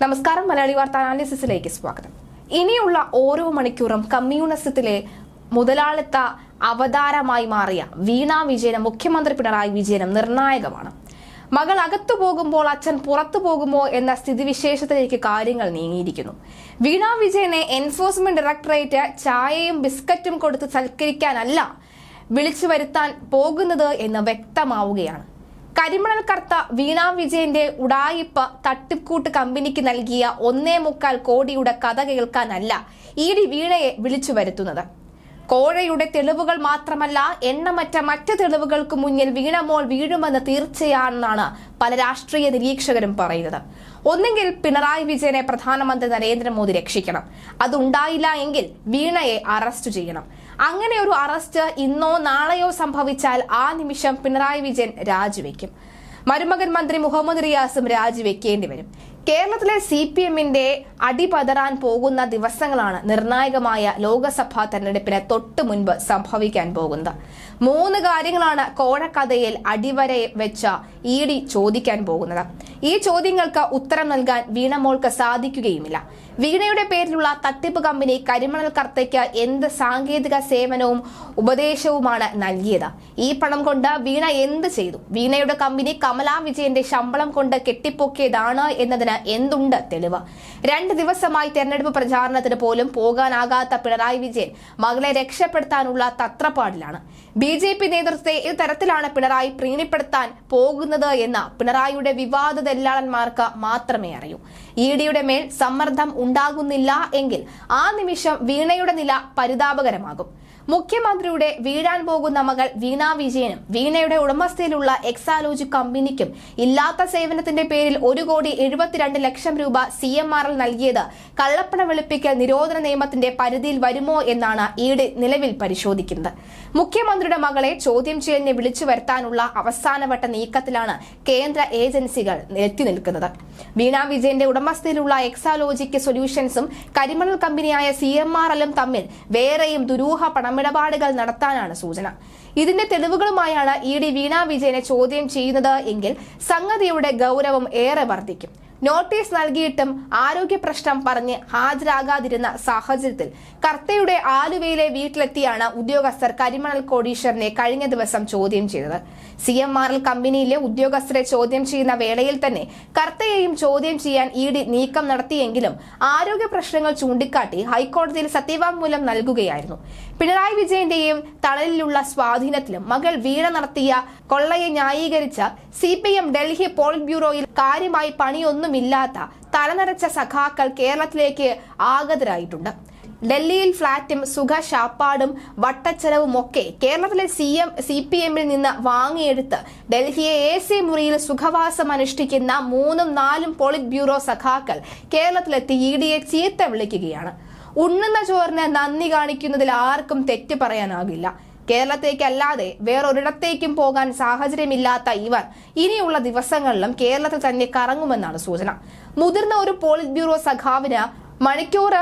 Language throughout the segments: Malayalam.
നമസ്കാരം. മലയാളി വാർത്താ അനാലിസിസിലേക്ക് സ്വാഗതം. ഇനിയുള്ള ഓരോ മണിക്കൂറും കമ്മ്യൂണിസത്തിലെ മുതലാളിത്ത അവതാരമായി മാറിയ വീണ വിജയനും മുഖ്യമന്ത്രി പിണറായി വിജയനും നിർണായകമാണ്. മകൾ അകത്തു പോകുമ്പോൾ അച്ഛൻ പുറത്തു പോകുമോ എന്ന സ്ഥിതിവിശേഷത്തിലേക്ക് കാര്യങ്ങൾ നീങ്ങിയിരിക്കുന്നു. വീണ വിജയനെ എൻഫോഴ്സ്മെന്റ് ഡയറക്ടറേറ്റ് ചായയും ബിസ്ക്കറ്റും കൊടുത്ത് സൽക്കരിക്കാനല്ല വിളിച്ചു വരുത്താൻ പോകുന്നത് എന്ന് വ്യക്തമാവുകയാണ്. കരിമണൽ കർത്ത വീണ വിജയന്റെ ഉടായിപ്പ് തട്ടിക്കൂട്ട് കമ്പനിക്ക് നൽകിയ 1.25 കോടിയുടെ കഥ കേൾക്കാനല്ല ഇഡി വീണയെ വിളിച്ചു വരുത്തുന്നത്. കോഴയുടെ തെളിവുകൾ മാത്രമല്ല, എണ്ണമറ്റ മറ്റ് തെളിവുകൾക്ക് മുന്നിൽ വീണമോൾ വീഴുമെന്ന് തീർച്ചയാണെന്നാണ് പല രാഷ്ട്രീയ നിരീക്ഷകരും പറയുന്നത്. ഒന്നെങ്കിൽ പിണറായി വിജയനെ പ്രധാനമന്ത്രി നരേന്ദ്രമോദി രക്ഷിക്കണം, അതുണ്ടായില്ല എങ്കിൽ വീണയെ അറസ്റ്റ് ചെയ്യണം. അങ്ങനെ ഒരു അറസ്റ്റ് ഇന്നോ നാളെയോ സംഭവിച്ചാൽ ആ നിമിഷം പിണറായി വിജയൻ രാജിവെക്കും. മരുമകൻ മന്ത്രി മുഹമ്മദ് റിയാസും രാജിവെക്കേണ്ടി വരും. കേരളത്തിലെ CPM-ന്റെ അടിപതറാൻ പോകുന്ന ദിവസങ്ങളാണ് നിർണായകമായ ലോക്സഭാ തെരഞ്ഞെടുപ്പിന് തൊട്ടു മുൻപ് സംഭവിക്കാൻ പോകുന്നത്. 3 കാര്യങ്ങളാണ് കോഴക്കഥയിൽ അടിവര വെച്ച ഇഡി ചോദിക്കാൻ പോകുന്നത്. ഈ ചോദ്യങ്ങൾക്ക് ഉത്തരം നൽകാൻ വീണമോൾക്ക് സാധിക്കുകയുമില്ല. വീണയുടെ പേരിലുള്ള തട്ടിപ്പ് കമ്പനി കരിമണൽ കർത്തയ്ക്ക് എന്ത് സാങ്കേതിക സേവനവും ഉപദേശവുമാണ് നൽകിയത്? ഈ പണം കൊണ്ട് വീണ എന്ത് ചെയ്തു? വീണയുടെ കമ്പനി കമലാ വിജയന്റെ ശമ്പളം കൊണ്ട് കെട്ടിപ്പൊക്കിയതാണ് എന്നതിന് എന്തുണ്ട് തെളിവ്? 2 ദിവസമായി തെരഞ്ഞെടുപ്പ് പ്രചാരണത്തിന് പോലും പോകാനാകാത്ത പിണറായി വിജയൻ മകളെ രക്ഷപ്പെടുത്താനുള്ള തത്രപ്പാടിലാണ്. BJP നേതൃത്വത്തെ ഇത്തരത്തിലാണ് പിണറായി പ്രീണിപ്പെടുത്താൻ പോകുന്നത് എന്ന് പിണറായിയുടെ വിവാദ ദല്ലാളന്മാർക്ക് മാത്രമേ അറിയൂ. ഇഡിയുടെ മേൽ സമ്മർദ്ദം ഉണ്ടാകുന്നില്ല എങ്കിൽ ആ നിമിഷം വീണയുടെ നില പരിതാപകരമാകും. മുഖ്യമന്ത്രിയുടെ വീഴാൻ പോകുന്ന മകൾ വീണ വിജയനും വീണയുടെ ഉടമസ്ഥയിലുള്ള എക്സാലോജി കമ്പനിക്കും ഇല്ലാത്ത സേവനത്തിന്റെ പേരിൽ 1,72,00,000 രൂപ CMRL നൽകിയത് കള്ളപ്പണ വെളുപ്പിക്കൽ നിരോധന നിയമത്തിന്റെ പരിധിയിൽ വരുമോ എന്നാണ് ഇഡി നിലവിൽ പരിശോധിക്കുന്നത്. മുഖ്യമന്ത്രിയുടെ മകളെ ചോദ്യം ചെയ്യലിനെ വിളിച്ചു വരുത്താനുള്ള അവസാനവട്ട നീക്കത്തിലാണ് കേന്ദ്ര ഏജൻസികൾ എത്തി നിൽക്കുന്നത്. വീണ വിജയന്റെ ഉടമസ്ഥയിലുള്ള എക്സാലോജിക് സൊല്യൂഷൻസും കരിമണൽ കമ്പനിയായ CMRL-ഉം തമ്മിൽ വേറെയും ദുരൂഹ പണമിടപാടുകൾ നടത്താനാണ് സൂചന. ഇതിന്റെ തെളിവുകളുമായാണ് ഇഡി വീണ വിജയനെ ചോദ്യം ചെയ്യുന്നത് എങ്കിൽ സംഗതിയുടെ ഗൗരവം ഏറെ വർദ്ധിക്കും. നോട്ടീസ് നൽകിയിട്ടും ആരോഗ്യ പ്രശ്നം പറഞ്ഞ് ഹാജരാകാതിരുന്ന സാഹചര്യത്തിൽ കർത്തയുടെ ആലുവയിലെ വീട്ടിലെത്തിയാണ് ഉദ്യോഗസ്ഥർ കരിമണൽ കോടീശ്വരനെ കഴിഞ്ഞ ദിവസം ചോദ്യം ചെയ്തത്. CMRL കമ്പനിയിലെ ഉദ്യോഗസ്ഥരെ ചോദ്യം ചെയ്യുന്ന വേളയിൽ തന്നെ കർത്തയെയും ചോദ്യം ചെയ്യാൻ ഇഡി നീക്കം നടത്തിയെങ്കിലും ആരോഗ്യ പ്രശ്നങ്ങൾ ചൂണ്ടിക്കാട്ടി ഹൈക്കോടതിയിൽ സത്യവാങ്മൂലം നൽകുകയായിരുന്നു. പിണറായി വിജയന്റെയും തണലിലുള്ള സ്വാധീനത്തിലും മകൾ വീണ നടത്തിയ കൊള്ളയെ ന്യായീകരിച്ച CPM ഡൽഹി പോളിറ്റ് ബ്യൂറോയിൽ കാര്യമായി പണിയൊന്നുമില്ലാത്ത തലനരച്ച സഖാക്കൾ കേരളത്തിലേക്ക് ആഗതരായിട്ടുണ്ട്. ഡൽഹിയിൽ ഫ്ളാറ്റും സുഖശാപ്പാടും വട്ടച്ചെലവുമൊക്കെ കേരളത്തിലെ CPM-ൽ നിന്ന് വാങ്ങിയെടുത്ത് ഡൽഹിയെ AC മുറിയിൽ സുഖവാസം അനുഷ്ഠിക്കുന്ന 3-4 പോളിറ്റ് ബ്യൂറോ സഖാക്കൾ കേരളത്തിലെത്തി ഇഡിയെ ചീത്ത വിളിക്കുകയാണ്. ഉണ്ണുന്ന ചോറിന് നന്ദി കാണിക്കുന്നതിൽ ആർക്കും തെറ്റ് പറയാനാകില്ല. കേരളത്തേക്കല്ലാതെ വേറൊരിടത്തേക്കും പോകാൻ സാഹചര്യമില്ലാത്ത ഇവർ ഇനിയുള്ള ദിവസങ്ങളിലും കേരളത്തിൽ തന്നെ കറങ്ങുമെന്നാണ് സൂചന. മുതിർന്ന ഒരു പോളിറ്റ് ബ്യൂറോ സഖാവിന് മണിക്കൂർ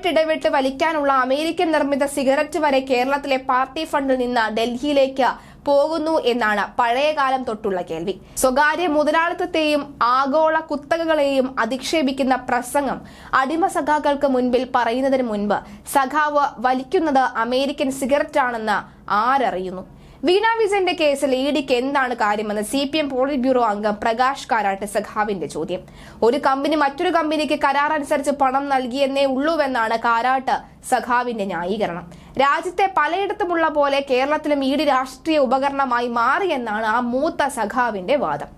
ഇടവിട്ട് വലിക്കാനുള്ള അമേരിക്കൻ നിർമ്മിത സിഗരറ്റ് വരെ കേരളത്തിലെ പാർട്ടി ഫണ്ടിൽ നിന്ന് ഡൽഹിയിലേക്ക് പോകുന്നു എന്നാണ് പഴയകാലം തൊട്ടുള്ള കേൾവി. സ്വകാര്യ മുതലാളിത്തത്തെയും ആഗോള കുത്തകകളെയും അധിക്ഷേപിക്കുന്ന പ്രസംഗം അടിമ സഖാക്കൾക്ക് മുൻപിൽ പറയുന്നതിന് മുൻപ് സഖാവ് വലിക്കുന്നത് അമേരിക്കൻ സിഗരറ്റ് ആണെന്ന് ആരറിയുന്നു? വീണ വിജയന്റെ കേസിൽ ഇഡിക്ക് എന്താണ് കാര്യമെന്ന് CPM പോളിറ്റ് ബ്യൂറോ അംഗം പ്രകാശ് കാരാട്ട് സഖാവിന്റെ ചോദ്യം. ഒരു കമ്പനി മറ്റൊരു കമ്പനിക്ക് കരാർ അനുസരിച്ച് പണം നൽകിയെന്നേ ഉള്ളൂവെന്നാണ് കാരാട്ട് സഖാവിന്റെ ന്യായീകരണം. രാജ്യത്തെ പലയിടത്തുമുള്ള പോലെ കേരളത്തിലും ഇഡി രാഷ്ട്രീയ ഉപകരണമായി മാറിയെന്നാണ് ആ മൂത്ത സഖാവിന്റെ വാദം.